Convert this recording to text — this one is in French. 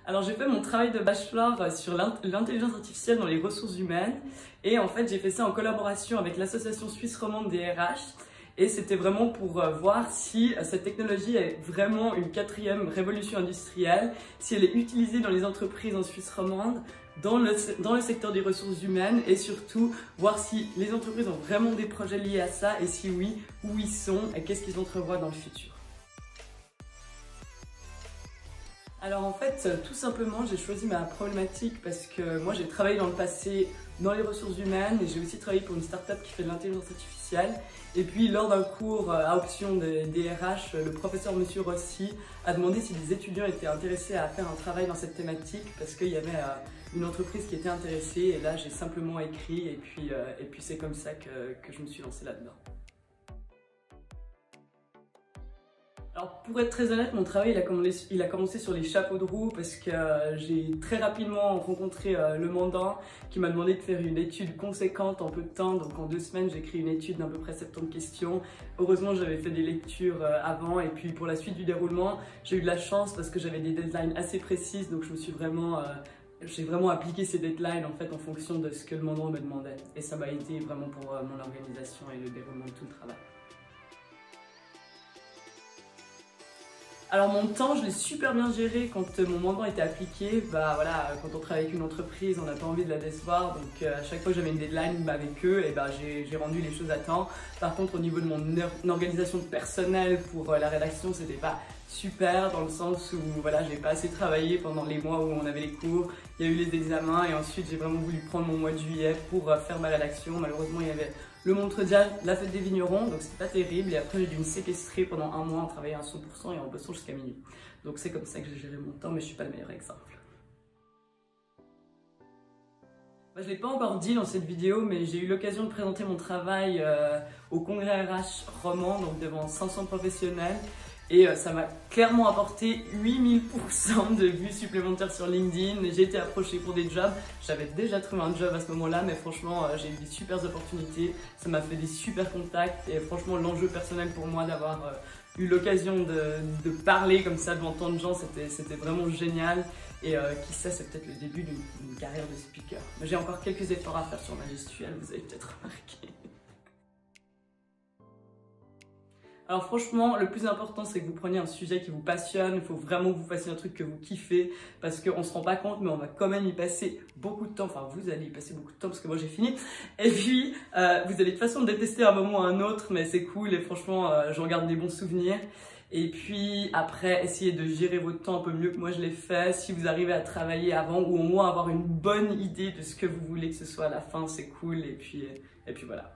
Alors j'ai fait mon travail de bachelor sur l'intelligence artificielle dans les ressources humaines et en fait j'ai fait ça en collaboration avec l'association suisse romande des RH et c'était vraiment pour voir si cette technologie est vraiment une quatrième révolution industrielle, si elle est utilisée dans les entreprises en Suisse romande, dans le secteur des ressources humaines et surtout voir si les entreprises ont vraiment des projets liés à ça et si oui, où ils sont et qu'est-ce qu'ils entrevoient dans le futur. Alors en fait, tout simplement, j'ai choisi ma problématique parce que moi j'ai travaillé dans le passé dans les ressources humaines et j'ai aussi travaillé pour une start-up qui fait de l'intelligence artificielle. Et puis lors d'un cours à option des RH, le professeur Monsieur Rossi a demandé si les étudiants étaient intéressés à faire un travail dans cette thématique parce qu'il y avait une entreprise qui était intéressée et là j'ai simplement écrit et puis c'est comme ça que je me suis lancée là-dedans. Alors pour être très honnête, mon travail il a commencé sur les chapeaux de roue parce que j'ai très rapidement rencontré le mandant qui m'a demandé de faire une étude conséquente en peu de temps. Donc en 2 semaines, j'ai écrit une étude d'à peu près 70 questions. Heureusement, j'avais fait des lectures avant et puis pour la suite du déroulement, j'ai eu de la chance parce que j'avais des deadlines assez précises. Donc je me suis j'ai vraiment appliqué ces deadlines en fait en fonction de ce que le mandant me demandait. Et ça m'a aidé vraiment pour mon organisation et le déroulement de tout le travail. Alors mon temps, je l'ai super bien géré quand mon mandant était appliqué. Bah voilà, quand on travaille avec une entreprise, on n'a pas envie de la décevoir. Donc à chaque fois que j'avais une deadline avec eux, et bah, j'ai rendu les choses à temps. Par contre, au niveau de mon organisation personnelle pour la rédaction, c'était pas super dans le sens où voilà, j'ai pas assez travaillé pendant les mois où on avait les cours. Il y a eu les examens et ensuite j'ai vraiment voulu prendre mon mois de juillet pour faire ma rédaction. Malheureusement, il y avait le Montredial, la fête des vignerons, donc c'était pas terrible. Et après, j'ai dû me séquestrer pendant 1 mois en travaillant à 100% et en bossant jusqu'à minuit. Donc c'est comme ça que j'ai géré mon temps, mais je suis pas le meilleur exemple. Je ne l'ai pas encore dit dans cette vidéo, mais j'ai eu l'occasion de présenter mon travail au congrès RH roman, donc devant 500 professionnels. Et ça m'a clairement apporté 8000% de vues supplémentaires sur LinkedIn. J'ai été approchée pour des jobs. J'avais déjà trouvé un job à ce moment-là, mais franchement, j'ai eu des super opportunités. Ça m'a fait des super contacts. Et franchement, l'enjeu personnel pour moi d'avoir eu l'occasion de parler comme ça devant tant de gens, c'était vraiment génial. Et qui sait, c'est peut-être le début d'une carrière de speaker. Mais j'ai encore quelques efforts à faire sur ma gestuelle, vous avez peut-être remarqué. Alors franchement, le plus important, c'est que vous preniez un sujet qui vous passionne. Il faut vraiment que vous fassiez un truc que vous kiffez parce qu'on ne se rend pas compte, mais on va quand même y passer beaucoup de temps. Enfin, vous allez y passer beaucoup de temps parce que moi j'ai fini. Et puis, vous allez de toute façon le détester à un moment ou à un autre, mais c'est cool et franchement, j'en garde des bons souvenirs. Et puis après, essayez de gérer votre temps un peu mieux que moi je l'ai fait. Si vous arrivez à travailler avant ou au moins avoir une bonne idée de ce que vous voulez que ce soit à la fin, c'est cool. Et puis voilà.